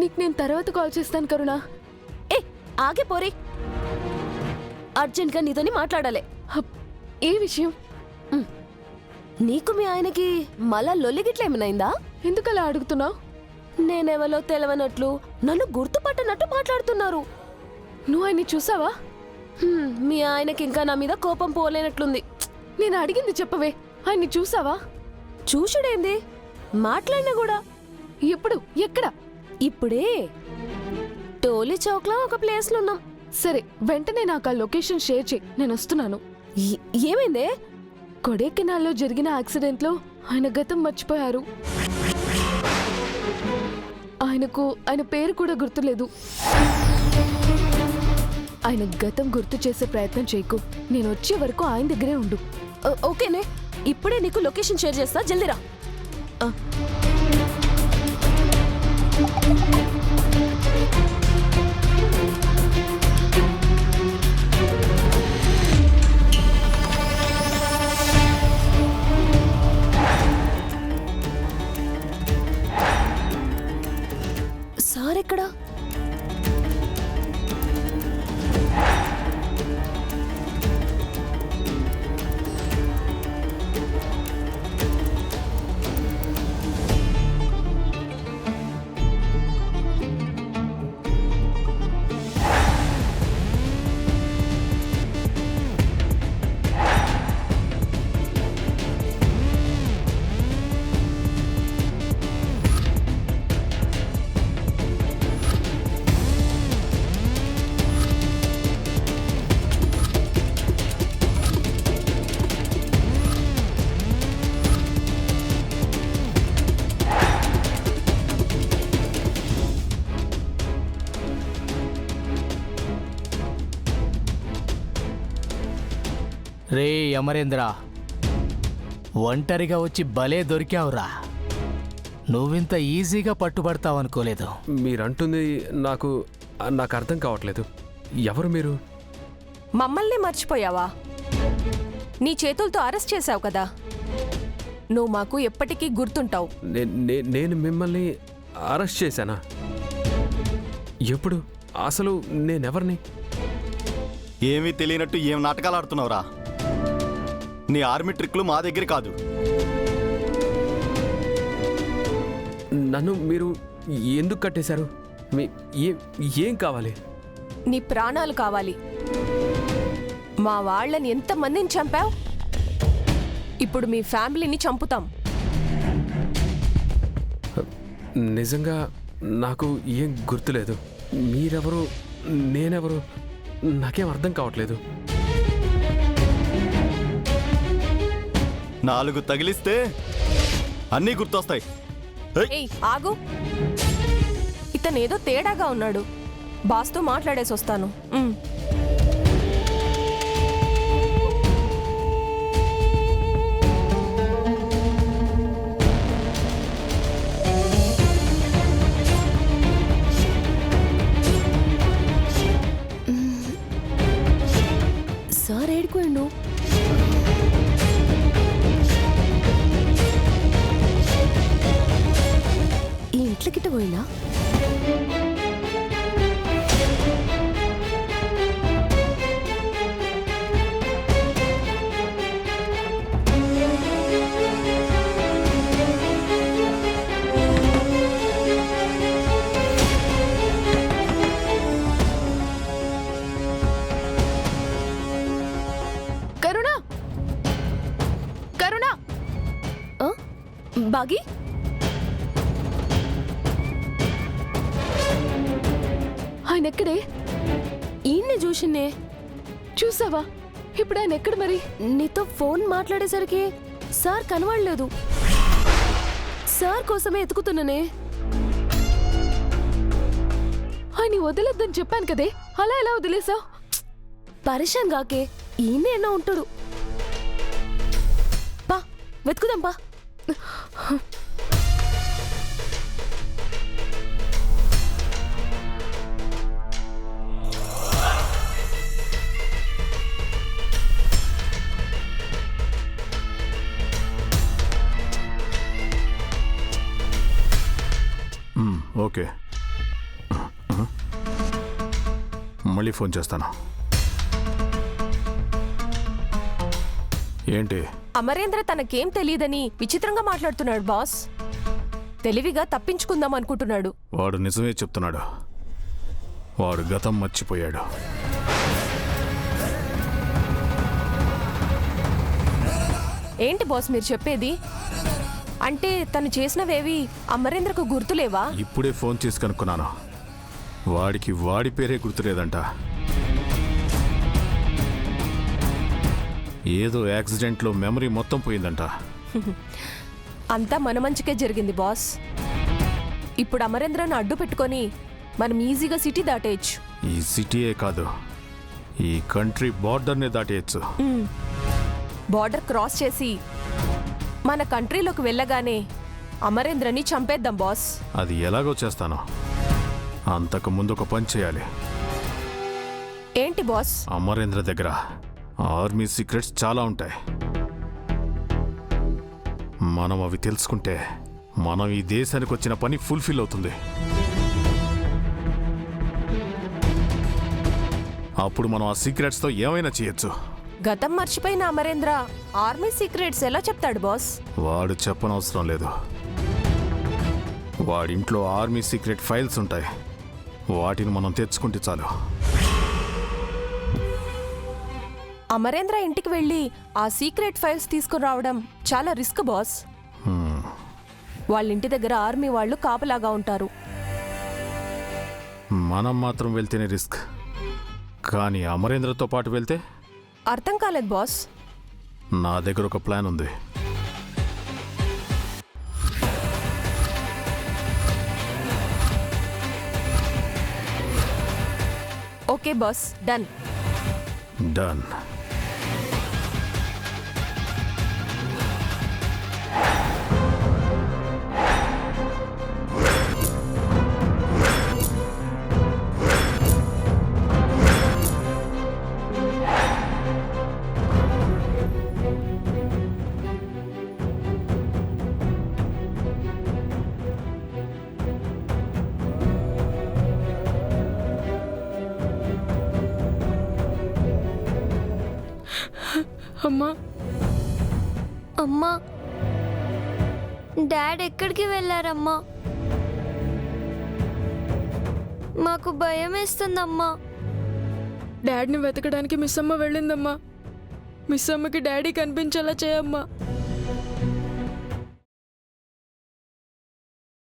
నీకు నేను తర్వాత కాల్ చేస్తాను కరుణ. ఏ ఆగే పోరే, అర్జెంట్గా నీతోని మాట్లాడాలి. ఏ విషయం? నీకు మీ ఆయనకి మళ్ళా లొల్లిగిట్ల ఏమైనా? ఎందుకలా అడుగుతున్నావు? నేనెవలో తెలవనట్లు నన్ను గుర్తుపట్టనట్టు మాట్లాడుతున్నారు. నువ్వు ఆయన్ని చూసావా? మీ ఆయనకి ఇంకా నా మీద కోపం పోలేనట్లుంది. నేను అడిగింది చెప్పవే, ఆయన్ని చూసావా? చూసుడేంది, మాట్లాడినా కూడా. ఎప్పుడు? ఎక్కడ? ఇప్పుడే టోలీ చౌక్లో ఒక ప్లేస్లో ఉన్నాం. సరే, వెంటనే నాకు ఆ లొకేషన్ షేర్ చేయి, నేను వస్తున్నాను. ఏమైందే? కొడైకెనాల్లో జరిగిన యాక్సిడెంట్లో ఆయన గతం మర్చిపోయారు. ఆయనకు ఆయన పేరు కూడా గుర్తులేదు. ఆయన గతం గుర్తు చేసే ప్రయత్నం చేయకు. నేను వచ్చే వరకు ఆయన దగ్గరే ఉండు. ఓకేనే, ఇప్పుడే నీకు లొకేషన్ షేర్ చేస్తా, జల్దీరా. సార్ ఎక్కడా? రే అమరేంద్ర, ఒంటరిగా వచ్చి భలే దొరికావురా. నువ్వింత ఈజీగా పట్టుబడతావనుకోలేదు. మీరంటుంది నాకు అర్థం కావట్లేదు. ఎవరు మీరు? మమ్మల్ని మర్చిపోయావా? నీ చేతులతో అరెస్ట్ చేశావు కదా, నువ్వు మాకు ఎప్పటికీ గుర్తుంటావు. నేను మిమ్మల్ని అరెస్ట్ చేశానా? ఎప్పుడు? అసలు నేనెవరిని? ఏమీ తెలియనట్టు ఏం నాటకాలు ఆడుతున్నావురా? నీ ఆర్మీ ట్రిక్లు మా దగ్గర కాదు. నన్ను మీరు ఎందుకు కట్టేశారు? ఏం కావాలి? నీ ప్రాణాలు కావాలి. మా వాళ్ళని ఎంతమందిని చంపావు? ఇప్పుడు మీ ఫ్యామిలీని చంపుతాం. నిజంగా నాకు ఏం గుర్తులేదు. మీరెవరు, నేనెవరు, నాకేం అర్థం కావట్లేదు. 4 తగిలిస్తే అన్నీ గుర్తొస్తాయి. ఏయ్ ఆగు, ఇతనేదో తేడాగా ఉన్నాడు. బాస్తో మాట్లాడేసి వస్తాను. సార్ ఏడుకోండు. ఈ ఇంట్లోకిట్ట పోయినా? బాగి, ఆయన ఎక్కడే? ఈయన్ని చూసినే. చూసావా? ఇప్పుడు ఆయన ఎక్కడ మరి? నీతో ఫోన్ మాట్లాడేసరికి సార్ కనబడలేదు. సార్ కోసమే ఎతుకుతున్నానే. ఆయన వదిలేద్దని చెప్పాను కదే, అలా ఎలా వదిలేసావు? పరిశాన్ గాకే, ఈయనే ఎన్నో ఉంటాడు. పా వెతుకుదాం పా. ఓకే, మళ్ళీ ఫోన్ చేస్తాను. ఏంటి? అమరేంద్ర తనకేం తెలియదని విచిత్రంగా మాట్లాడుతున్నాడు బాస్. తెలివిగా తప్పించుకుందాం అనుకుంటున్నాడు. వాడు నిజమే చెప్తున్నాడు. వాడు గతం మర్చిపోయాడు. ఏంటి బాస్ మీరు చెప్పేది? అంటే తను చేసినవేవి అమరేంద్రకు గుర్తులేవా? ఇప్పుడే ఫోన్ చేసి కనుక్కున్నాను. వాడికి వాడి పేరే గుర్తులేదంట. ఏదో యాక్సిడెంట్లో మెమరీ మొత్తం పోయిందంట. అంతా మన మంచికే జరిగింది బాస్. ఇప్పుడు అమరేంద్రను అడ్డు పెట్టుకొని మనం ఈజీగా సిటీ దాటేయచ్చు. ఈ సిటీయే కాదు, ఈ కంట్రీ బార్డర్నే దాటేయచ్చు. బార్డర్ క్రాస్ చేసి మన కంట్రీలోకి వెళ్ళగానే అమరేంద్రని చంపేద్దాం బాస్. అది ఎలాగో చేస్తాను. అంతకు ముందు ఒక పని చేయాలి. ఏంటి బాస్? అమరేంద్ర దగ్గర ఆర్మీ సీక్రెట్స్ చాలా ఉంటాయి. మనం అవి తెలుసుకుంటే మనం ఈ దేశానికి వచ్చిన పని ఫుల్ఫిల్ అవుతుంది. అప్పుడు మనం ఆ సీక్రెట్స్తో ఏమైనా చేయొచ్చు. గతం మర్చిపోయిన అమరేంద్ర ఆర్మీ సీక్రెట్స్ ఎలా చెప్తాడు బాస్? వాడు చెప్పనవసరం లేదు. వాడింట్లో ఆర్మీ సీక్రెట్ ఫైల్స్ ఉంటాయి. వాటిని మనం తెచ్చుకుంటే చాలు. అమరేంద్ర ఇంటికి వెళ్ళి ఆ సీక్రెట్ ఫైల్స్ తీసుకుని రావడం చాలా రిస్క్ బాస్. వాళ్ళ ఇంటి దగ్గర ఆర్మీ వాళ్ళు కాపలాగా ఉంటారు. మనం మాత్రం వెళ్తేనే రిస్క్, కానీ అమరేంద్రతో పాటు వెళ్తే? అర్థం కాలేదు బాస్. నా దగ్గర ఒక ప్లాన్ ఉంది. Okay boss, done. డన్. అమ్మా అమ్మా, డాడ్ ఎక్కడికి వెళ్ళారమ్మా? మాకు భయం వేస్తుందమ్మా. డాడీని వెతకడానికి మిస్ అమ్మ వెళ్ళిందమ్మా. మిస్ అమ్మకి డాడీ కనిపించేలా చేయమ్మా.